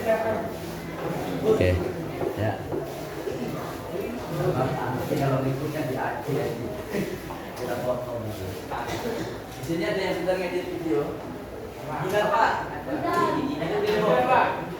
Oke, ya. Nanti kalau ributnya di akhir kita potong. Di sini ada yang sedang edit video. Bukan Pak. Edit video Pak.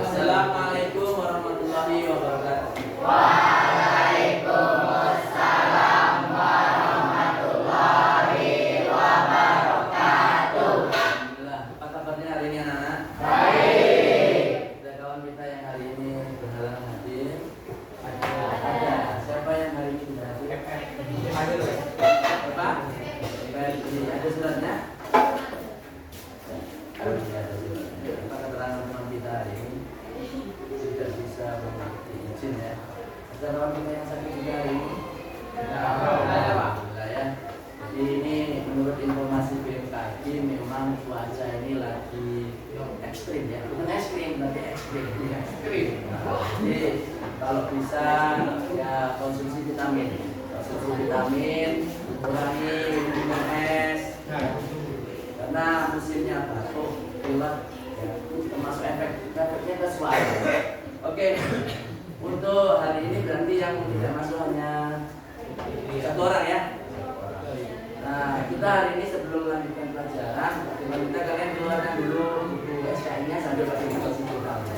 Assalamualaikum warahmatullahi wabarakatuh. Waalaikumsalam warahmatullahi wabarakatuh. Alhamdulillah. Apa kabarnya hari ini anak-anak? Baik. Ada kawan kita yang hari ini berhalangan hadir. Ada. Siapa yang hari ini tidak hadir? Siapa? Ada suratnya? Ada suratnya. Apa keterangan teman kita hari ini? Tidak bisa mengerti izin ya. Ada kawan kita yang sakit juga hari ini? Alhamdulillah ya. Jadi ini menurut informasi BMKG memang cuaca ini lagi ekstrim ya. Bukan ekstrim tapi ekstrim. Jadi kalau bisa ya konsumsi vitamin. Konsumsi vitamin, kurangi minum es. Karena musimnya batuk, pilek, ya, termasuk efeknya ke suara. Oke, untuk hari ini berarti yang tidak masuk hanya satu orang ya. Nah, kita hari ini sebelum melanjutkan pelajaran, kita kalian keluarkan dulu buku SKI-nya sambil pakai posisi utama.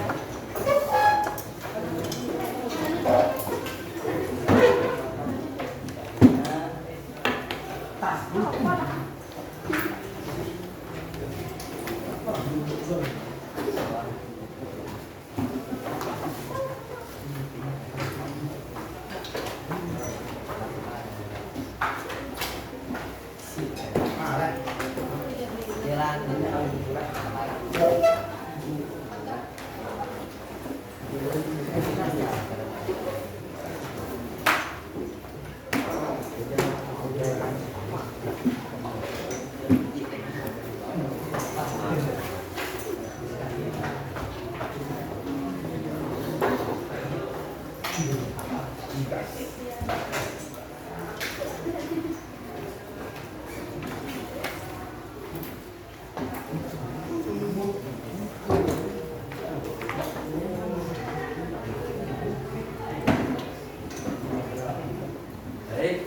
Baik,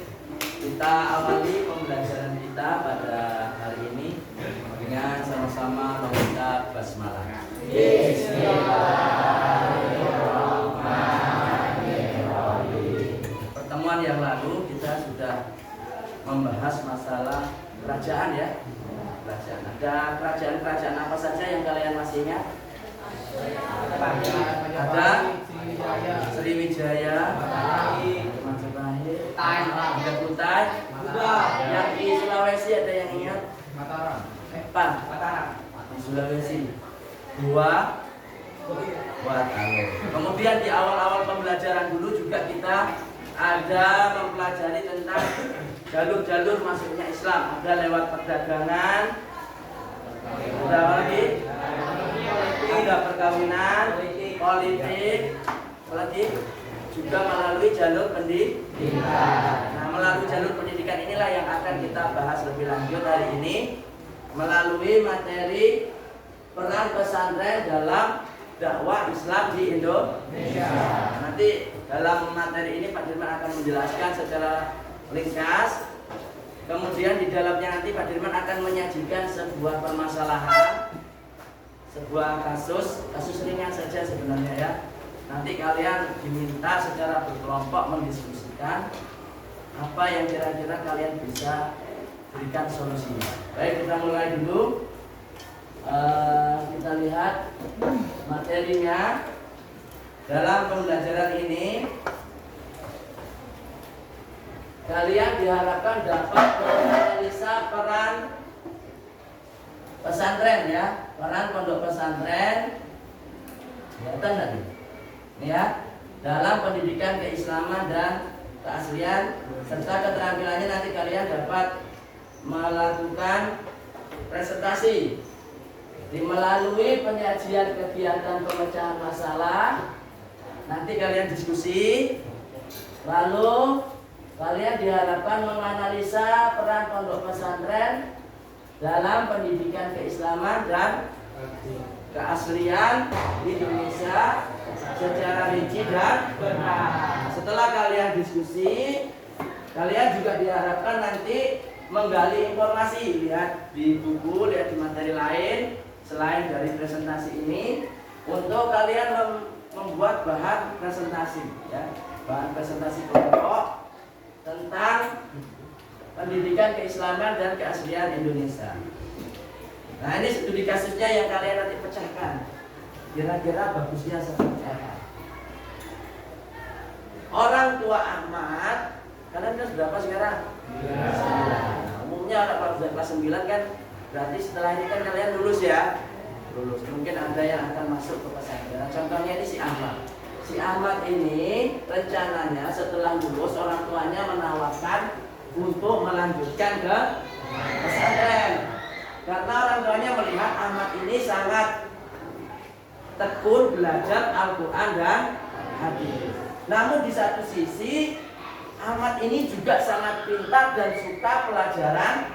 kita awali pembelajaran kita pada hari ini dengan sama-sama membaca basmalah. Bismillahirrahmanirrahim. Pertemuan yang lalu kita sudah membahas masalah kerajaan ya. Kerajaan. Ada kerajaan-kerajaan apa saja yang kalian masih ingat? Ada Sriwijaya, Majapahit, ada Kutai, yang di Sulawesi ada yang ingat? Mataram. Di Sulawesi. Dua Talo. Kemudian di awal-awal pembelajaran dulu juga kita ada mempelajari tentang jalur-jalur masuknya Islam. Ada lewat perdagangan, ada apa lagi? Ada perkawinan, politik, apalagi juga melalui jalur pendidikan. Nah, melalui jalur pendidikan inilah yang akan kita bahas lebih lanjut hari ini melalui materi peran pesantren dalam dakwah Islam di Indonesia. Nanti dalam materi ini Pak Dirman akan menjelaskan secara ringkas. Kemudian di dalamnya nanti Pak Dirman akan menyajikan sebuah permasalahan, sebuah kasus ringan saja sebenarnya ya. Nanti kalian diminta secara berkelompok mendiskusikan apa yang kira-kira kalian bisa berikan solusinya. Baik, kita mulai dulu. Kita lihat materinya dalam pembelajaran ini. kalian diharapkan dapat menganalisa peran pesantren ya, peran pondok pesantren, kelihatan tadi, ini ya, dalam pendidikan keislaman dan keaslian serta keterampilannya. Nanti kalian dapat melakukan presentasi melalui penyajian kegiatan pemecahan masalah. Nanti kalian diskusi, lalu kalian diharapkan menganalisa peran pondok pesantren dalam pendidikan keislaman dan keaslian di Indonesia secara rinci dan benar. Setelah kalian diskusi, kalian juga diharapkan nanti menggali informasi, lihat di buku, lihat di materi lain selain dari presentasi ini, untuk kalian membuat bahan presentasi ya, bahan presentasi pokok tentang pendidikan keislaman dan keaslian Indonesia. Nah, ini studi kasusnya yang kalian nanti pecahkan. Kira-kira bagusnya seperti apa? Orang tua Ahmad, kalian kan berapa sekarang? Nah, umumnya anak kelas 9 kan, berarti setelah ini kan kalian lulus ya. Lulus. Mungkin ada yang akan masuk ke pesantren. Contohnya ini si Ahmad. Si Ahmad ini rencananya setelah lulus orang tuanya menawarkan untuk melanjutkan ke pesantren. Karena orang tuanya melihat Ahmad ini sangat tekun belajar Al-Quran dan hadis. Namun di satu sisi Ahmad ini juga sangat pintar dan suka pelajaran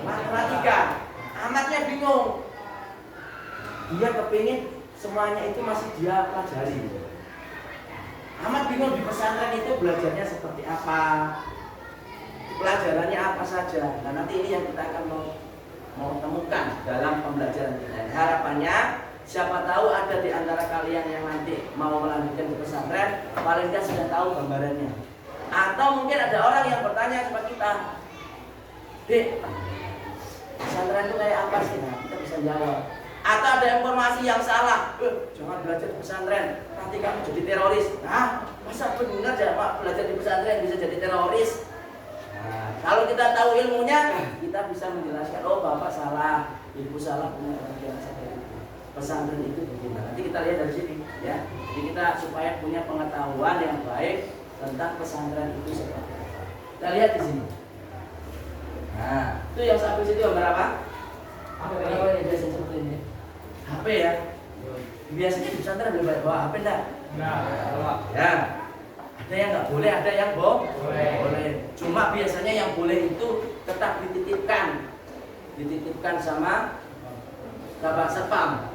matematika. Ahmadnya bingung. Dia kepingin semuanya itu masih dia pelajari. Ahmad bingung di pesantren itu belajarnya seperti apa, pelajarannya apa saja. Nah, nanti ini yang kita akan mau temukan dalam pembelajaran kita. Harapannya siapa tahu ada di antara kalian yang nanti mau melanjutkan ke pesantren, paling tidak sudah tahu gambarannya. Atau mungkin ada orang yang bertanya kepada kita, "Dek, pesantren itu kayak apa sih?" Nah, kita bisa jawab. Atau ada informasi yang salah, jangan belajar di pesantren, nanti kamu jadi teroris. Nah, masa benar ya Pak, belajar di pesantren bisa jadi teroris? Nah, kalau kita tahu ilmunya, kita bisa menjelaskan, oh Bapak salah, Ibu salah, punya pengertian seperti itu. Pesantren itu bagaimana? Nanti kita lihat dari sini, ya. Jadi kita supaya punya pengetahuan yang baik tentang pesantren itu seperti apa. Kita lihat di sini. Nah, itu yang sampai situ gambar apa? Apa yang biasa seperti ini? HP ya. Biasanya di pesantren boleh bawa HP enggak? Enggak. Ya. Ada yang nggak boleh, ada yang boleh. Cuma biasanya yang boleh itu tetap dititipkan sama Bapak Satpam,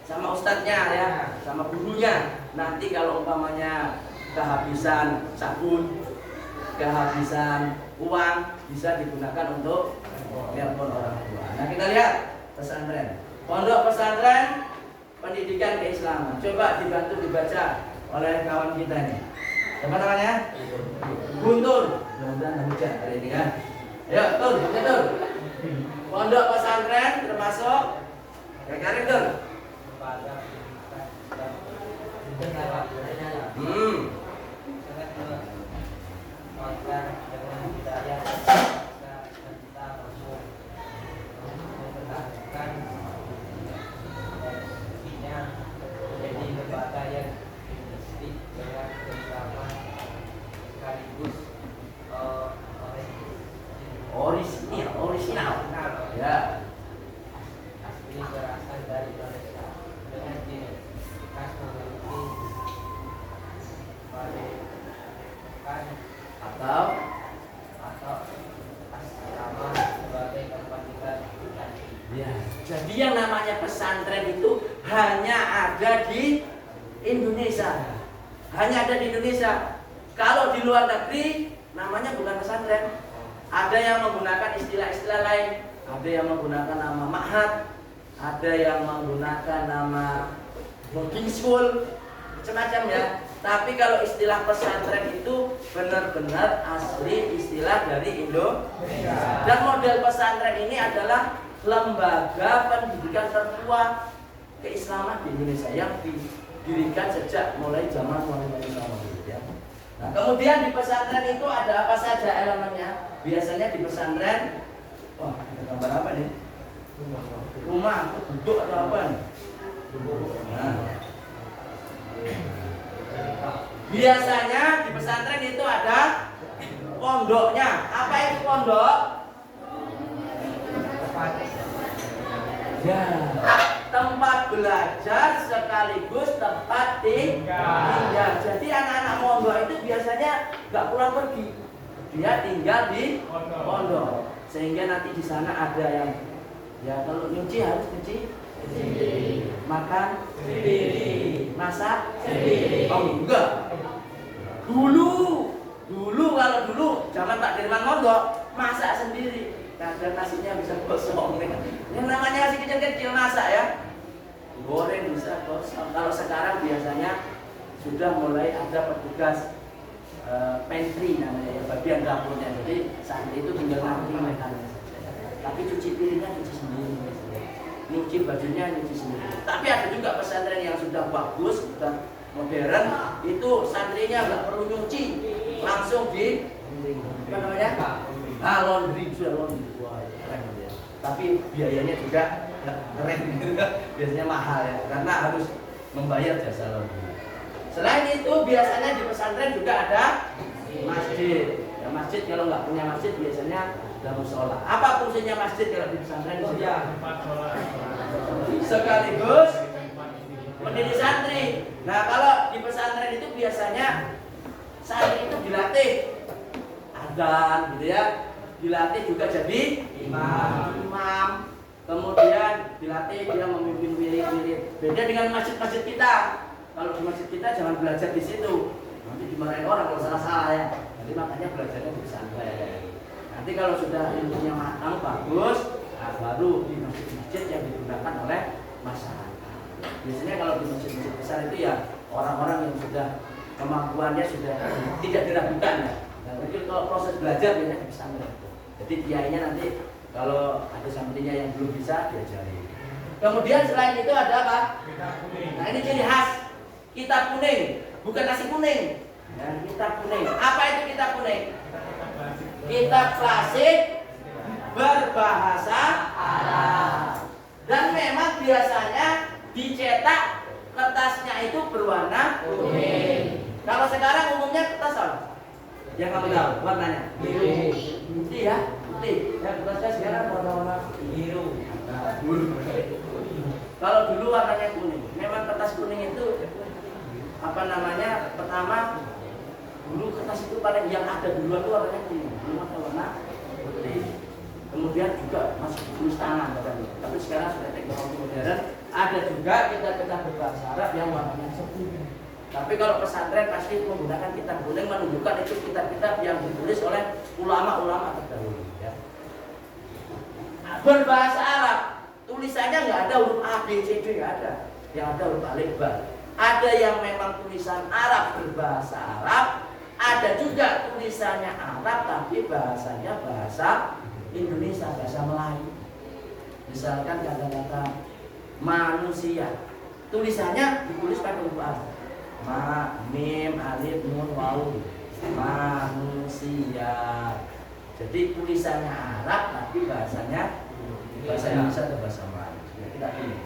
sama ustadznya ya, sama gurunya. Nanti kalau umpamanya kehabisan sabun, kehabisan uang, bisa digunakan untuk telepon orang tua. Nah, kita lihat pesantren, pondok pesantren pendidikan keislaman. Coba dibantu dibaca oleh kawan kita ini. Apa namanya? Guntur. Mudah-mudahan hujan hari ini kan. Ayo, Tur. Pondok pesantren termasuk kayak Tur. Original. Ya. Asli berasal dari Indonesia dengan ciri khas memiliki atau asrama sebagai tempat tinggal. Ya. Jadi yang namanya pesantren itu hanya ada di Indonesia. Hanya ada di Indonesia. Kalau di luar negeri namanya bukan pesantren. Ada yang menggunakan istilah-istilah lain. Ada yang menggunakan nama ma'had, ada yang menggunakan nama boarding school, macam-macam ya. Tapi kalau istilah pesantren itu benar-benar asli istilah dari Indonesia. Dan model pesantren ini adalah lembaga pendidikan tertua keislaman di Indonesia yang didirikan sejak mulai zaman Muhammad SAW. Ya. Nah, kemudian di pesantren itu ada apa saja elemennya? Biasanya di pesantren, wah, ada gambar apa nih? Rumah, duduk atau apa nih? Nah. Biasanya di pesantren itu ada pondoknya. Apa itu pondok? Ya, tempat belajar sekaligus tempat tinggal. Jadi anak-anak pondok itu biasanya nggak pulang pergi, dia tinggal di pondok. Sehingga nanti di sana ada yang ya kalau nyuci harus nyuci sendiri, makan sendiri, masak sendiri. Oh enggak. Dulu kalau dulu zaman Pak Dirman mondok masak sendiri. Kadang nasinya bisa gosong. Yang namanya nasi kecil-kecil masak ya. Goreng bisa gosong. Kalau sekarang biasanya sudah mulai ada petugas pantry namanya ya, bagian dapurnya. Jadi santri itu tinggal nanti makannya saja. Tapi cuci piringnya cuci sendiri. Nyuci bajunya nyuci sendiri. Tapi ada juga pesantren yang sudah bagus, sudah modern, itu santrinya nggak perlu nyuci, langsung di apa namanya? Laundry, sudah laundry. Wah, keren ya. Tapi biayanya juga keren, biasanya mahal ya, karena harus membayar jasa laundry. Selain itu biasanya di pesantren juga ada masjid. Ya, masjid kalau nggak punya masjid biasanya ada musola. Apa fungsinya masjid kalau di pesantren? Sekaligus mendidik santri. Nah, kalau di pesantren itu biasanya santri itu dilatih adzan gitu ya. Dilatih juga jadi imam. Kemudian dilatih dia memimpin wirid-wirid. Beda dengan masjid-masjid kita. Kalau di masjid kita jangan belajar di situ. Nanti dimarahin orang kalau salah-salah ya. Jadi makanya belajarnya di pesantren. Nanti kalau sudah ilmunya matang bagus, nah baru di masjid-masjid yang digunakan oleh masyarakat. Biasanya kalau di masjid-masjid besar itu ya orang-orang yang sudah kemampuannya sudah tidak diragukan ya. Nah, mungkin kalau proses belajar biasanya di pesantren. Jadi kiainya nanti kalau ada santrinya yang belum bisa diajari. Kemudian selain itu ada apa? Nah, ini ciri khas kitab kuning, bukan nasi kuning. Ya, kitab kuning. Apa itu kitab kuning? Kitab klasik berbahasa Arab. Dan memang biasanya dicetak kertasnya itu berwarna kuning. Kalau sekarang umumnya kertas apa? Yang kamu tahu warnanya? Biru. Putih ya? Putih. Ya, kertasnya sekarang warna-warna biru. Nah, kalau dulu warnanya kuning. Memang kertas kuning itu apa namanya? Pertama dulu kertas itu paling yang ada duluan itu warnanya kuning, belum ada warna putih. Kemudian juga masih tulis tangan katanya. Tapi sekarang sudah teknologi modern, ada juga kitab-kitab berbahasa Arab yang warnanya putih. Tapi kalau pesantren pasti menggunakan kitab kuning, menunjukkan itu kitab-kitab yang ditulis oleh ulama-ulama terdahulu. Ya. Berbahasa Arab, tulisannya nggak ada huruf A, B, C, D, nggak ada. Yang ada huruf alif, ba. Ada yang memang tulisan Arab berbahasa Arab, ada juga tulisannya Arab tapi bahasanya bahasa Indonesia, bahasa Melayu. Misalkan kata-kata manusia, tulisannya ditulis pakai huruf A. Ma, mim, alif, nun, waw. Manusia. Jadi tulisannya Arab tapi bahasanya bahasa Indonesia atau bahasa Melayu. Ya, kita pilih.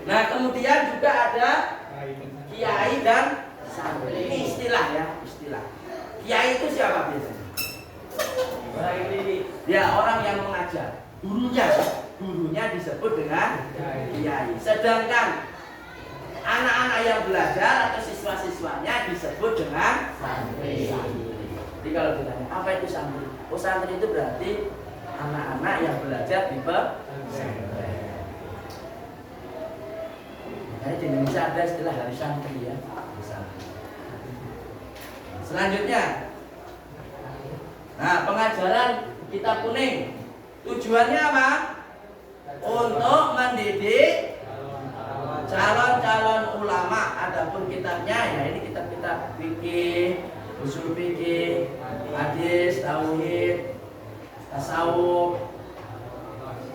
Nah, kemudian juga ada kiai dan santri. Ini istilah ya, istilah. Kiai itu siapa biasanya? Ya, orang yang mengajar. Gurunya disebut dengan kiai. Sedangkan anak-anak yang belajar atau siswa-siswanya disebut dengan santri. Jadi kalau ditanya apa itu santri? Oh, santri itu berarti anak-anak yang belajar di pesantren. Di Indonesia ada istilah hari santri ya. Selanjutnya, nah pengajaran kitab kuning tujuannya apa? Untuk mendidik calon-calon ulama. Adapun kitabnya ya ini kitab-kitab fikih, usul fikih, hadis, tauhid, tasawuf,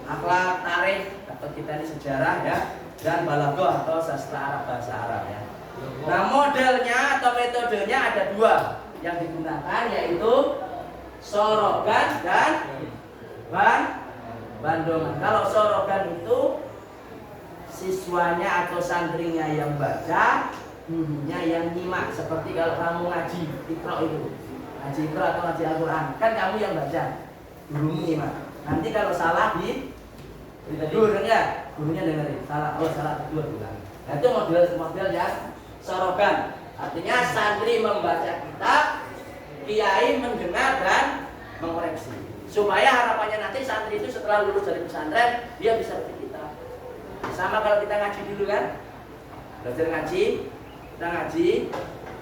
akhlak, tarikh atau kita ini sejarah ya. Dan balaghah atau sastra Arab, bahasa Arab ya. Nah, modelnya atau metodenya ada dua yang digunakan, yaitu sorogan dan bandongan. Kalau sorogan itu siswanya atau santrinya yang baca, gurunya yang nyimak. Seperti kalau kamu ngaji Iqra itu, ngaji Iqra atau ngaji Al-Quran, kan kamu yang baca, gurumu nyimak. Nanti kalau salah ditegur ya, gurunya dengerin. Salah, oh salah kedua bilang. Nah, itu model yang sorogan. Artinya santri membaca kitab, kiai mendengar dan mengoreksi. Supaya harapannya nanti santri itu setelah lulus dari pesantren dia bisa lebih kitab. Sama kalau kita ngaji dulu kan, belajar ngaji, kita ngaji,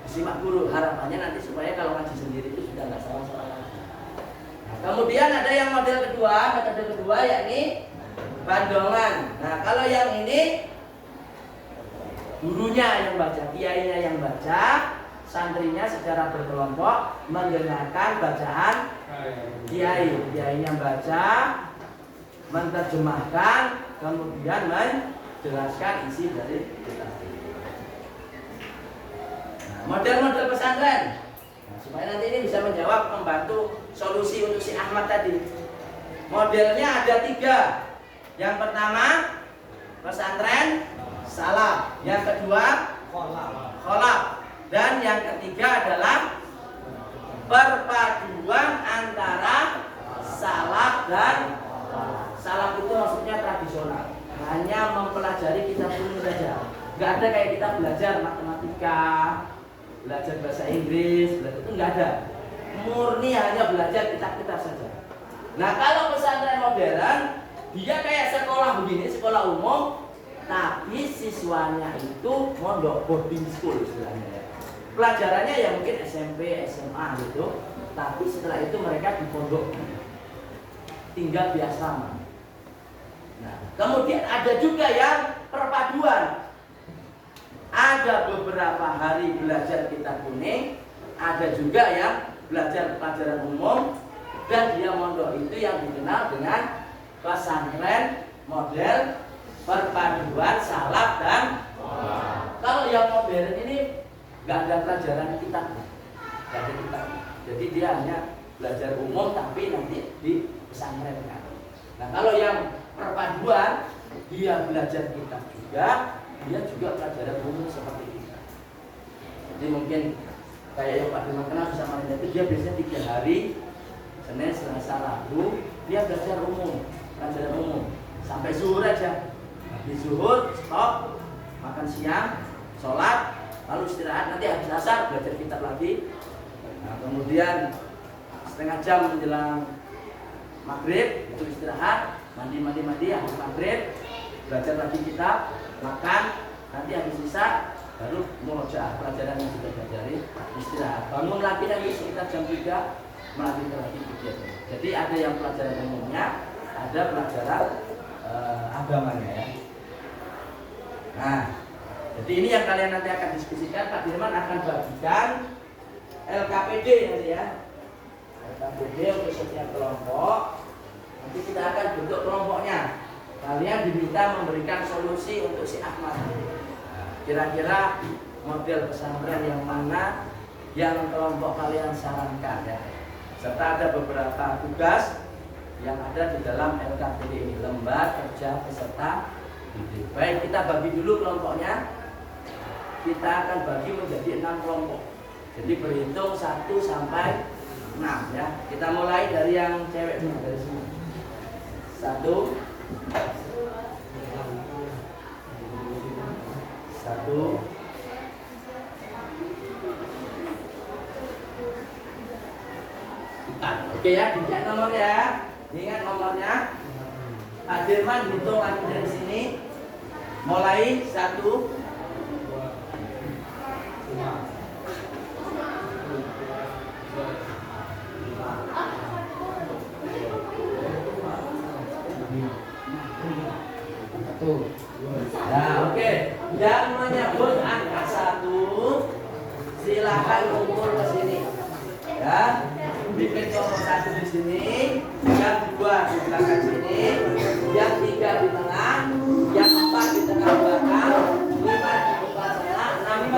disimak guru. Harapannya nanti supaya kalau ngaji sendiri itu sudah nggak salah-salah lagi. Nah, kemudian ada yang model kedua, metode kedua yakni bandongan. Nah, kalau yang ini gurunya yang baca, kiainya yang baca, santrinya secara berkelompok mendengarkan bacaan kiainya baca, menerjemahkan, kemudian menjelaskan isi dari kitab. Nah, model-model pesantren, nah, supaya nanti ini bisa menjawab, membantu solusi untuk si Ahmad tadi. Modelnya ada 3. Yang pertama pesantren salaf, yang kedua kholaf, dan yang ketiga adalah perpaduan antara salaf dan salaf itu maksudnya tradisional, hanya mempelajari kitab kuning saja, nggak ada kayak kita belajar matematika, belajar bahasa Inggris, belajar itu nggak ada, murni hanya belajar kitab-kitab saja. Nah, kalau pesantren modern dia kayak sekolah begini, sekolah umum, tapi siswanya itu mondok, boarding school istilahnya ya. Pelajarannya ya mungkin SMP, SMA gitu, tapi setelah itu mereka di pondok, tinggal di asrama. Nah, kemudian ada juga yang perpaduan. Ada beberapa hari belajar kitab kuning, ada juga yang belajar pelajaran umum, dan dia mondok. Itu yang dikenal dengan pesantren model perpaduan salaf dan kalau yang modern ini nggak ada pelajaran kitab, nggak ada kitab. Jadi dia hanya belajar umum tapi nanti di pesantren kan. Nah, kalau yang perpaduan dia belajar kitab juga, dia juga pelajaran umum seperti kita. Jadi mungkin kayak yang Pak Dirman kenal sama itu, dia biasanya 3 hari, Senin, Selasa, Rabu, dia belajar umum, pelajaran umum sampai zuhur aja. Di zuhur stop, makan siang, sholat, lalu istirahat, nanti habis asar belajar kitab lagi. Nah, kemudian setengah jam menjelang maghrib itu istirahat, mandi habis maghrib, belajar lagi kitab, makan, nanti habis isya baru murojaah pelajaran yang sudah pelajari, istirahat, bangun lagi sekitar jam 3 melanjutkan lagi kegiatan. Jadi ada yang pelajaran umumnya, ada pelajaran agamanya ya. Nah, jadi ini yang kalian nanti akan diskusikan. Pak Dirman akan bagikan LKPD nanti ya, LKPD untuk setiap kelompok. Nanti kita akan bentuk kelompoknya. Kalian diminta memberikan solusi untuk si Ahmad. Kira-kira model pesantren yang mana yang kelompok kalian sarankan ya. Serta ada beberapa tugas yang ada di dalam LKPD ini, lembar kerja peserta didik. Baik, kita bagi dulu kelompoknya. Kita akan bagi menjadi 6 kelompok. Jadi berhitung 1 sampai 6 ya. Kita mulai dari yang cewek dulu, dari sini. 1 Oke ya, diingat nomornya. Ingat nomornya. Pak Dirman hitung lagi dari sini. Mulai 1 Nah, oke. Yang menyebut angka 1 silakan kumpul ke sini. Ya. Bikin nomor 1 di sini, yang 2 di belakang sini, yang 3 di tengah, yang 4 di tengah belakang, 5 di depan sana, 6 di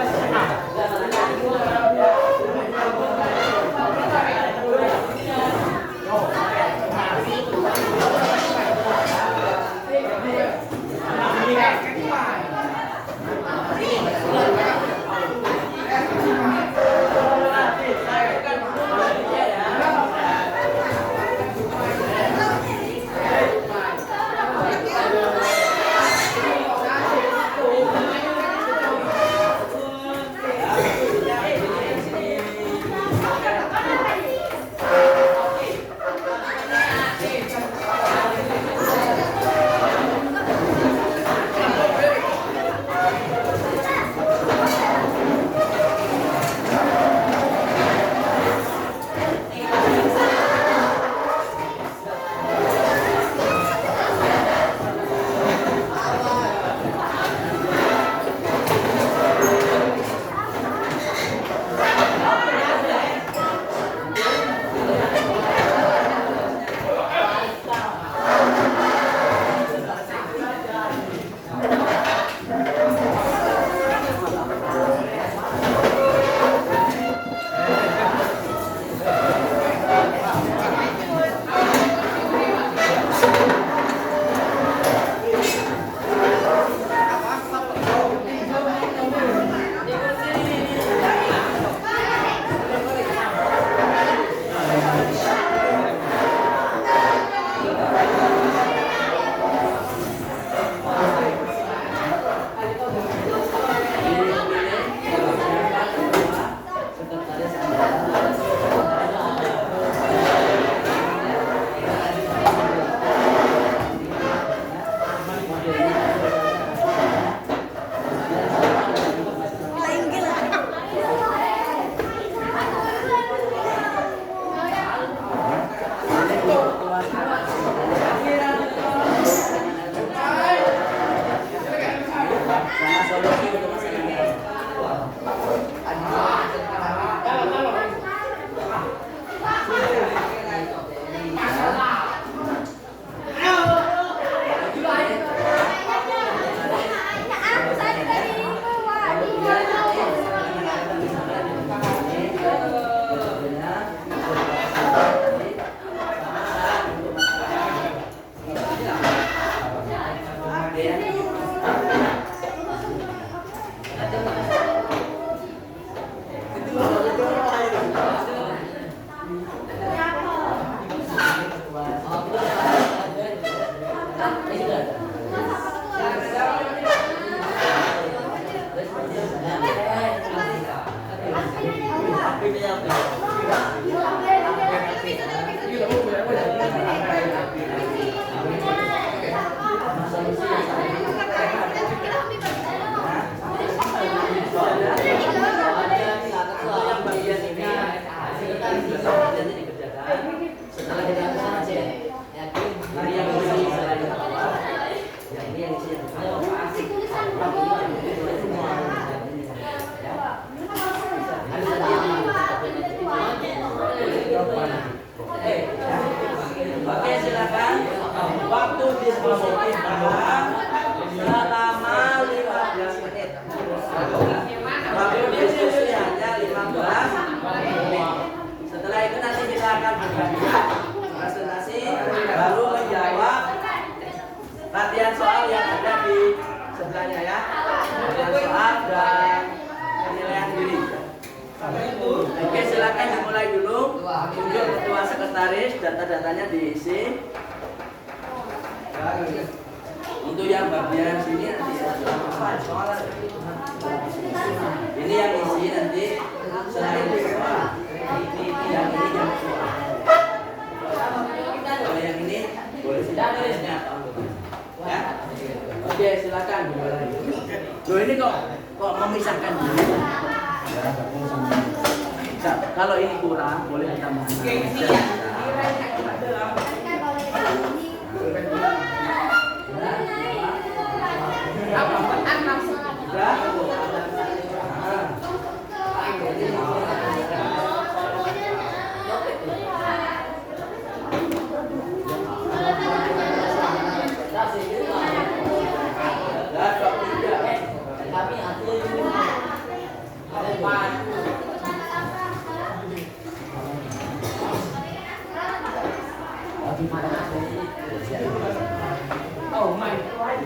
Oke, silakan. Waktu diskusi kita selama 15 menit. Waktu diskusi hanya 15 menit. Setelah itu nanti kita akan bergantian presentasi, baru menjawab latihan soal yang ada di sebelahnya ya. Latihan soal dan penilaian diri. Oke, silakan dimulai dulu. Tunjuk ketua sekretaris, data-datanya diisi. Untuk yang bagian sini nanti ini yang isi nanti selain soal. Yang ini yang soal. Kalau yang ini boleh sudah tulisnya. Ya. Oke, silakan. Loh, ini kok memisahkan dulu. Nah, kalau ini kurang boleh ditambahkan. Oh my God.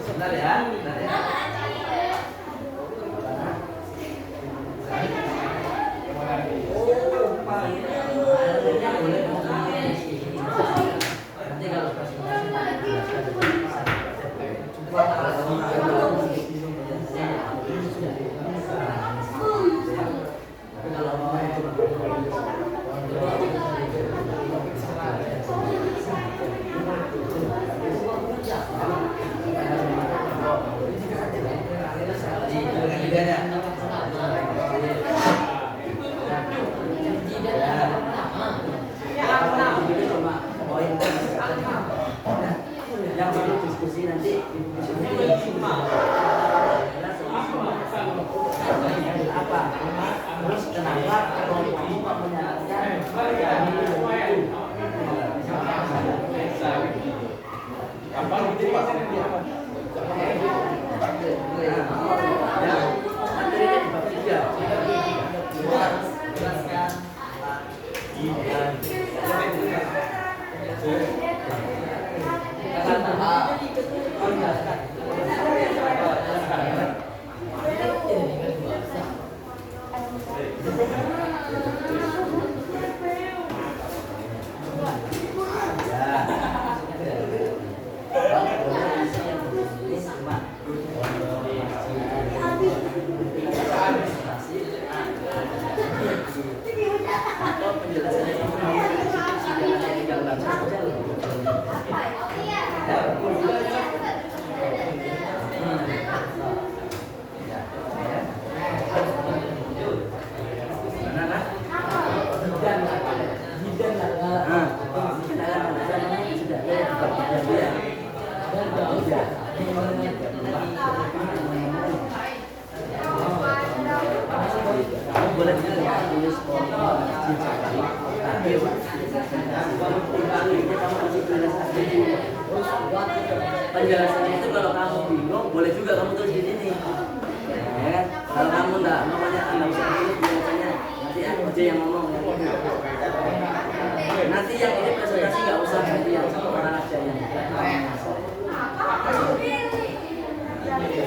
Bentar ya. Yang baru diskusi nanti apa? Terus kenapa kalau kamu menyarankan apa gitu Pak? Materinya dibagi tiga. Jelaskan. Penjelasannya itu kalau kamu bingung boleh juga kamu tulis di sini. Ya, kalau kamu enggak namanya nggak usah ditulis biasanya. Nanti aku aja yang ngomong ya. Nanti yang ini presentasi nggak usah gantian, satu orang aja yang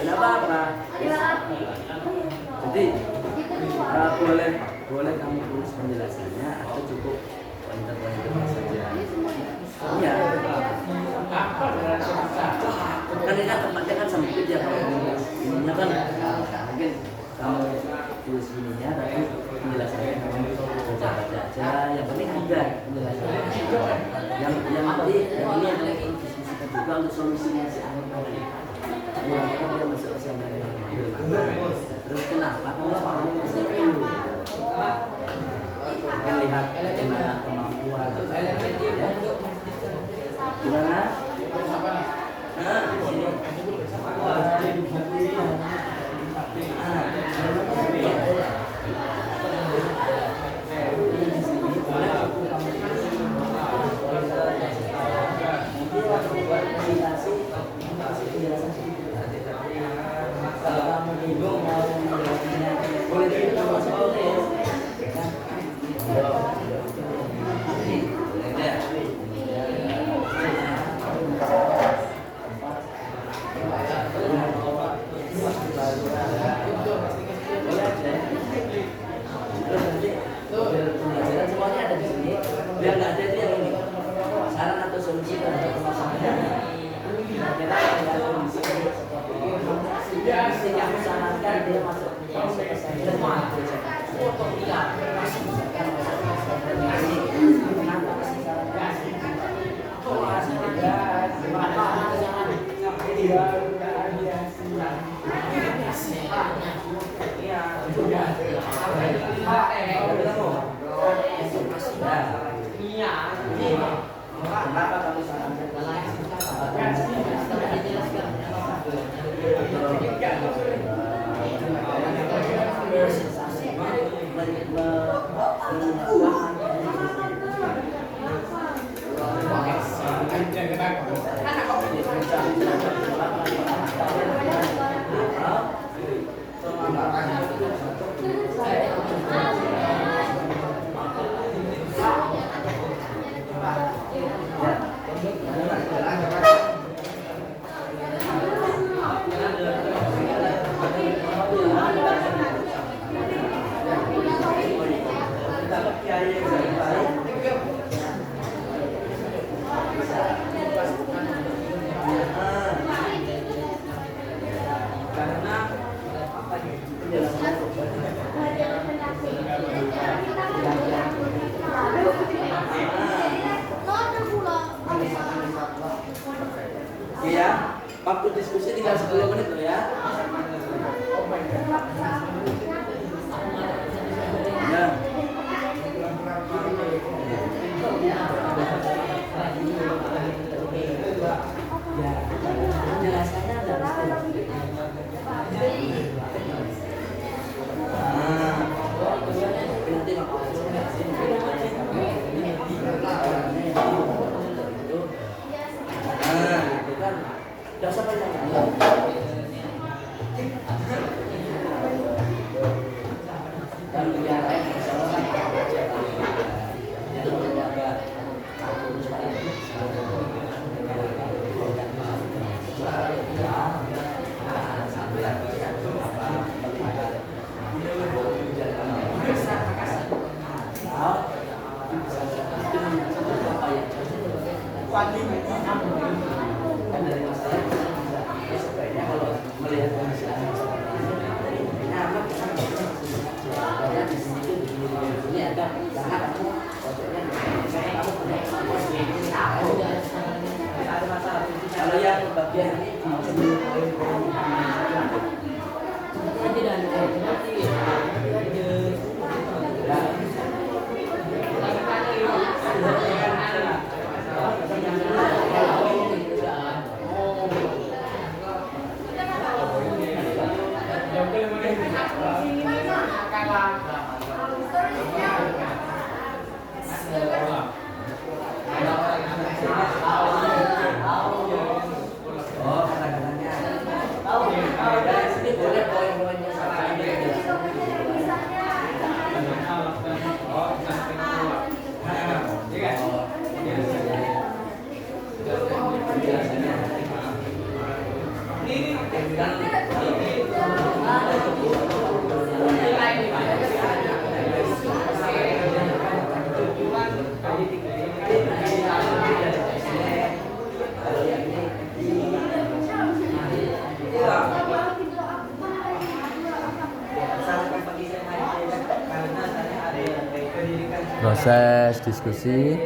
nggak apa-apa. Jadi boleh kamu tulis penjelasannya atau cukup pointer-pointer saja. Iya. Kan ini kan tempatnya kan sempit ya kalau ininya kan mungkin kamu tulis ininya tapi penjelasannya kamu baca-baca aja. Yang penting ada penjelasannya. Yang nanti yang ini yang diskusikan juga untuk solusinya si Ahmad tadi. Ya, dia masuk ke sana. Terus kenapa kamu masih dulu? Melihat bagaimana kemampuan. Ya. Gimana? Nah, di sini. Kalau kamu bingung mau menjawabnya, boleh juga masuk tulis. Pembelajaran semuanya ada di sini. Biar nggak ada itu yang ini. Saran atau solusi terhadap permasalahan. Kita ada di sini. Yang aku sarankan dia masuk ke semua. Kenapa kamu sarankan? Iya, waktu diskusi tinggal 10 menit loh ya. Ya. Penjelasannya ada. Dasar melihat kondisi ini ada kalau yang bagian ini oh kata-katanya proses diskusi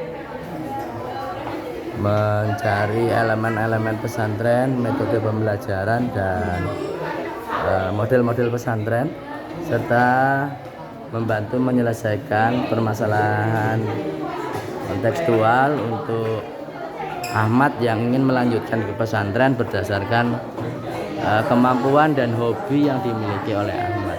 mencari elemen-elemen pesantren, metode pembelajaran dan model-model pesantren, serta membantu menyelesaikan permasalahan kontekstual untuk Ahmad yang ingin melanjutkan ke pesantren berdasarkan kemampuan dan hobi yang dimiliki oleh Ahmad.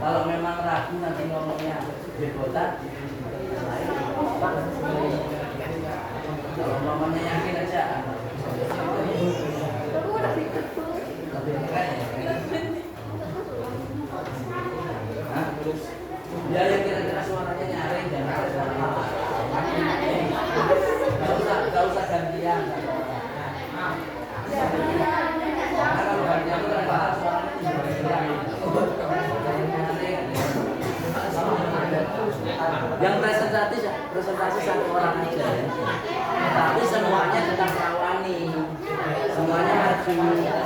Kalau memang ragu nanti ngomongnya bebotan, kalau mamanya yakin aja. Ya yang kira-kira suaranya nyaring jangan gak usah gantian. Karena kalau gantian itu kan bahas suaranya yang presentasi satu orang aja ya. Tapi semuanya tetap rawani, semuanya maju ya.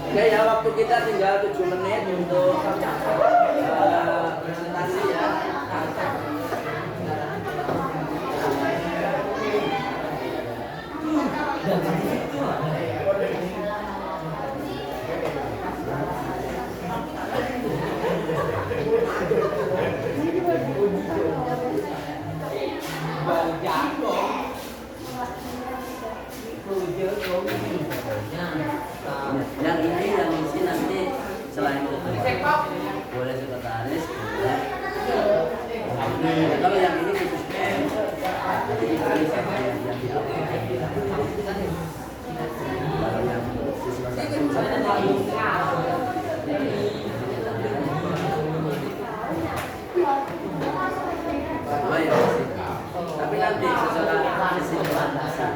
Oke ya, waktu kita tinggal 7 menit untuk presentasi ya. yang boleh sekretaris, boleh. Nah, kalau yang ini khususnya nanti dipilih sama yang di awal. Kalau yang siswa satu oh ya masih. Tapi nanti setelah sesi pemanasan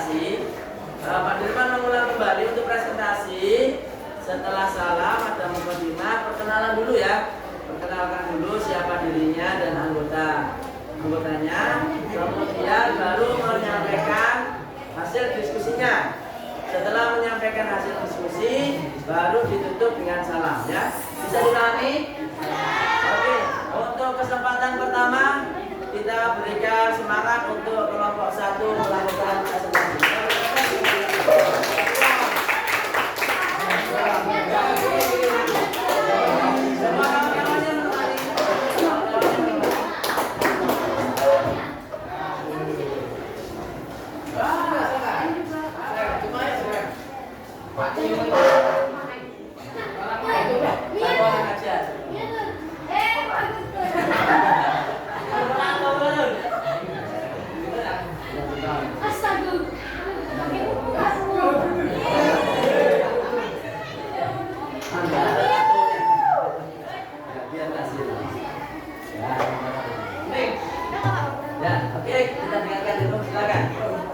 presentasi. Pak Dirman mengulang kembali untuk presentasi. Setelah salam ada mukadimah, perkenalan dulu ya. Perkenalkan dulu siapa dirinya dan anggotanya. Kemudian baru menyampaikan hasil diskusinya. Setelah menyampaikan hasil diskusi, baru ditutup dengan salam ya. Bisa dipahami? Oke, untuk kesempatan pertama kita berikan semangat untuk kelompok 1 melakukan presentasi. Semua kawan-kawannya menemani. Ya, oke, kita dengarkan dulu, silakan.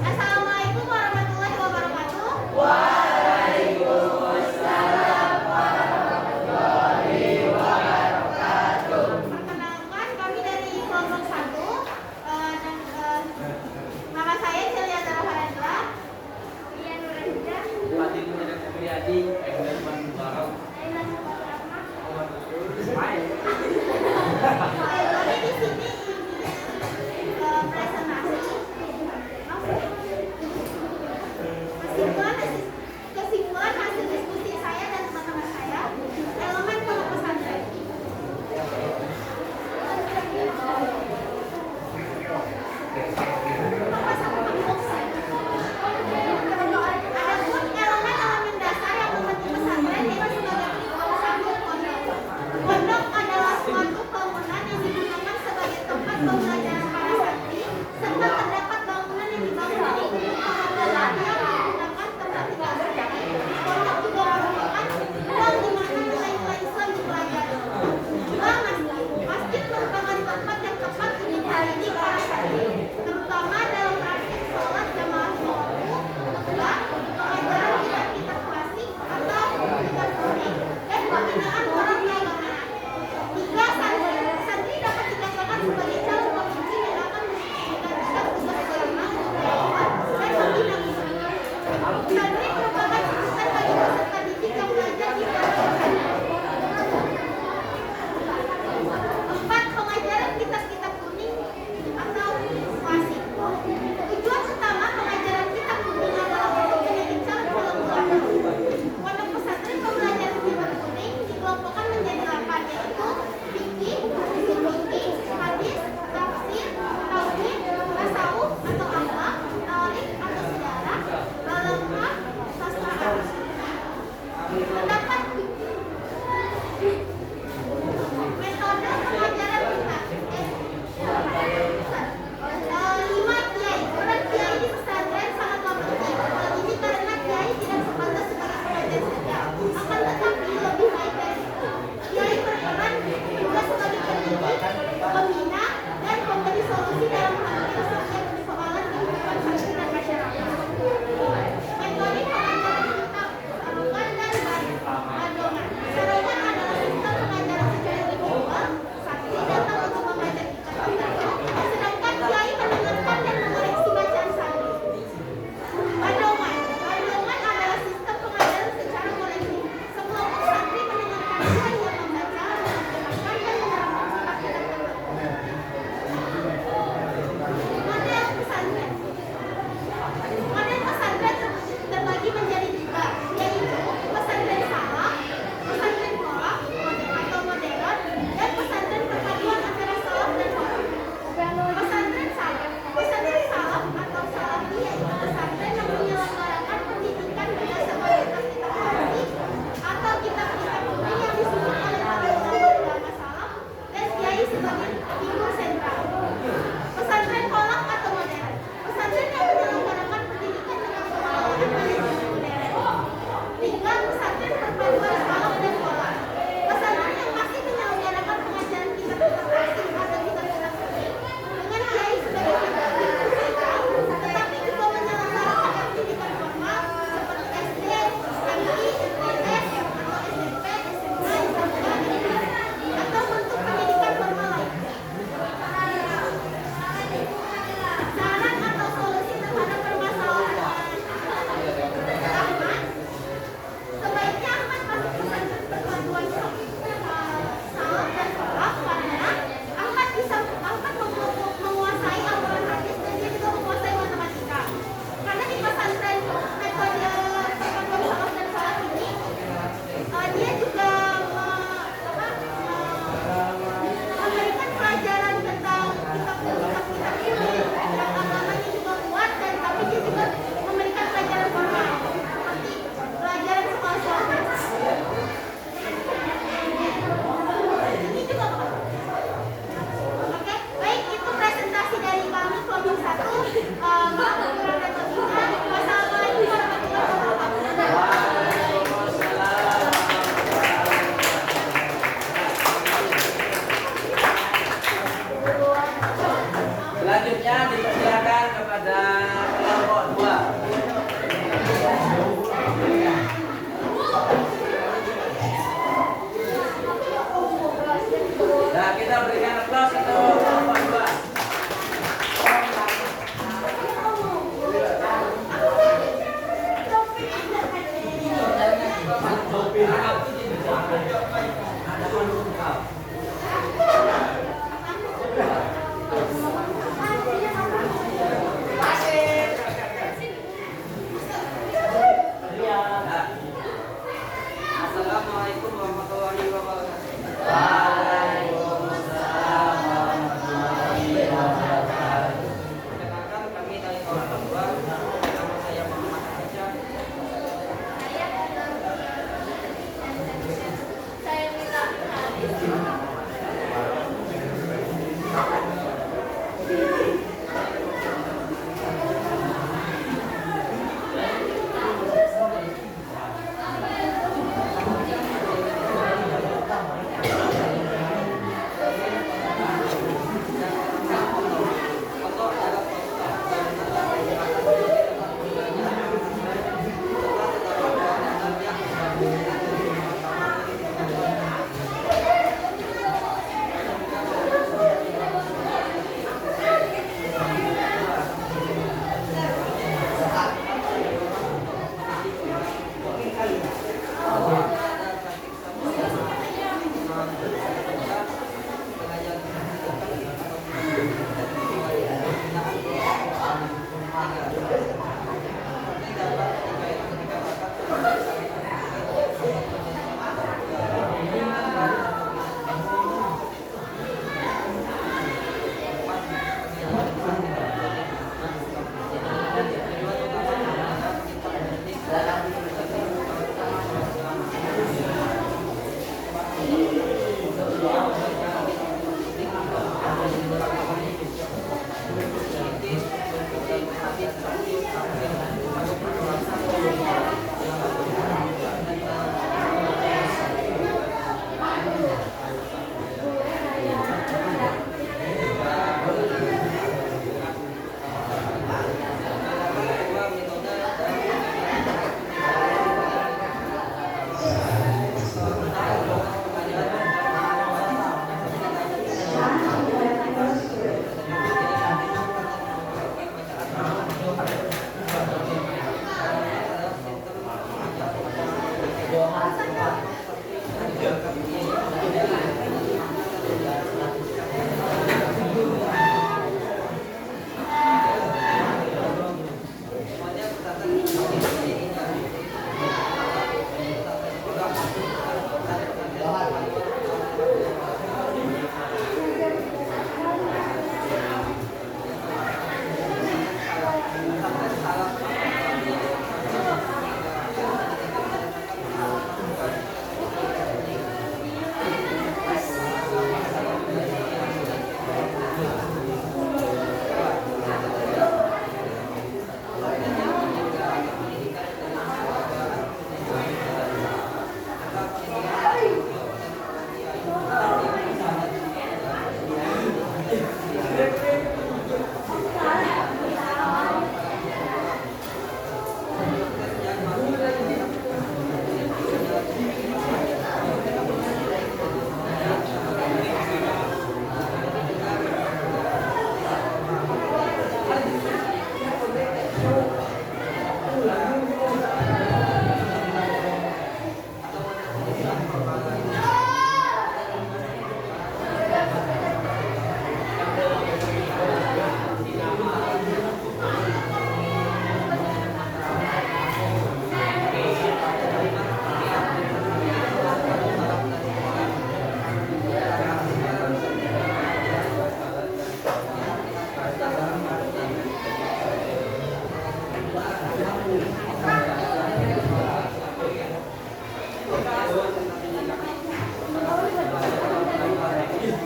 Assalamualaikum warahmatullahi wabarakatuh. Perkenalkan, kami dari kelompok 1 dan nama saya Celia Zara Farandra. Iya Nurenda. Kami di sini presentasi kesimpulan hasil diskusi saya dan teman-teman saya elemen pondok pesantren. Adapun elemen-elemen dasar yang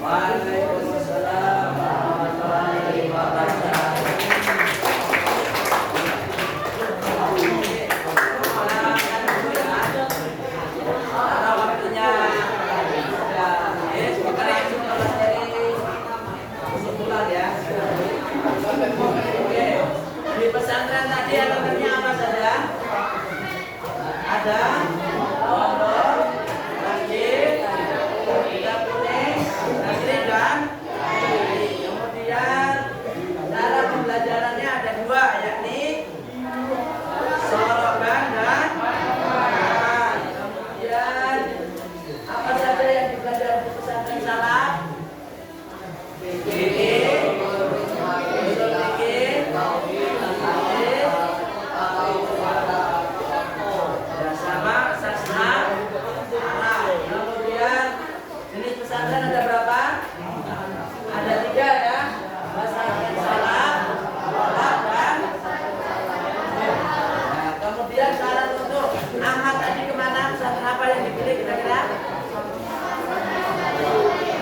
Waalaikumsalam warahmatullahi wabarakatuh. Ada waktunya. Ya, sebentar ya, sebentar dari kesimpulan ya. Oke, di pesantren tadi elemennya apa saja? Ada pondok, masjid, kitab kuning, negeri dan kemudian cara pembelajarannya ada dua, yakni sorogan dan kemudian apa saja yang dipelajari di pesantren salaf? Fikih, usul fikih, hadis, ya sama sastra, anak. Kemudian jenis pesantren ada berapa? Ada 3 ya. Pesantren salaf, salaf dan nah, kemudian syarat untuk Ahmad tadi kemana? Pesantren apa yang dipilih kira-kira?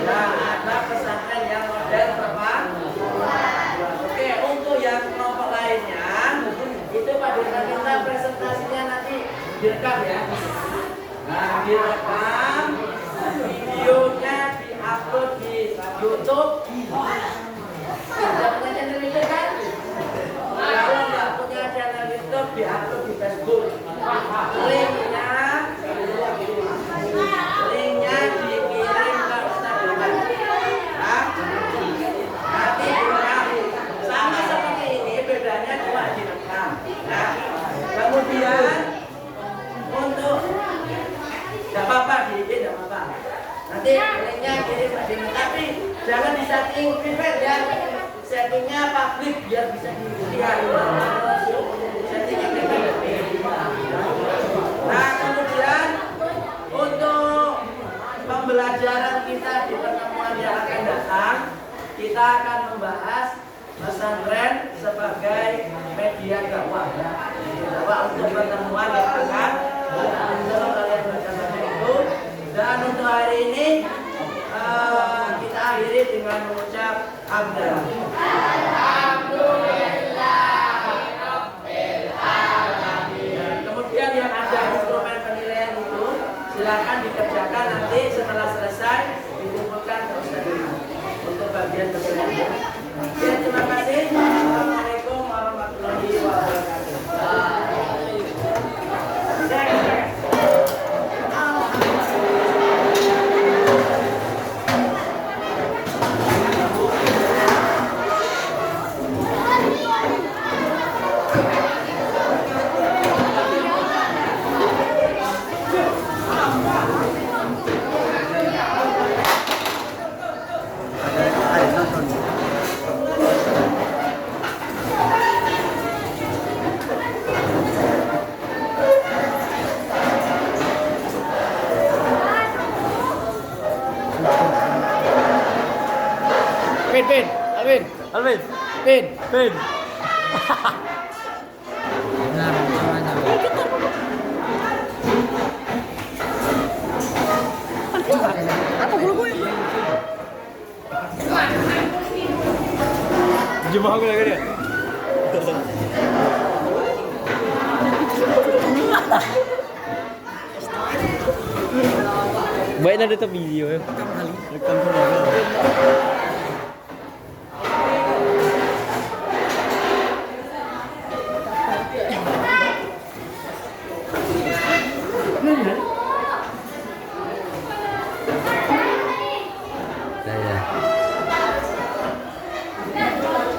Nah, ada pesantren yang modern berapa? Oke, untuk yang kelompok lainnya itu pada kita presentasinya nanti direkam ya. Nah, direkam, videonya diupload di YouTube. Sudah punya channel YouTube kan? Kalau nggak punya channel YouTube, diupload di Facebook. Linknya dikirim ke Ustaz Iman. Nah, nanti direkam. Sama seperti ini, bedanya cuma direkam. Nah, kemudian untuk tidak apa-apa, tidak apa-apa. Nanti linknya kirim ke sini. Tapi jangan disetting private ya. Settingnya publik biar bisa dilihat. Settingnya private. Nah, kemudian untuk pembelajaran kita di pertemuan yang akan datang, kita akan membahas pesantren sebagai media dakwah ya. Dakwah untuk pertemuan yang akan kalau kalian baca-baca itu. Dan untuk hari ini kita akhiri dengan mengucap hamdalah. Kemudian yang ada instrumen penilaian itu silakan dikerjakan nanti setelah selesai dikumpulkan ke Ustaz untuk bagian penilaian. Oke, terima kasih. Assalamualaikum warahmatullahi wabarakatuh. Pin. Jumpa aku lagi dia. Baik ada tetap video ya. Rekam kali.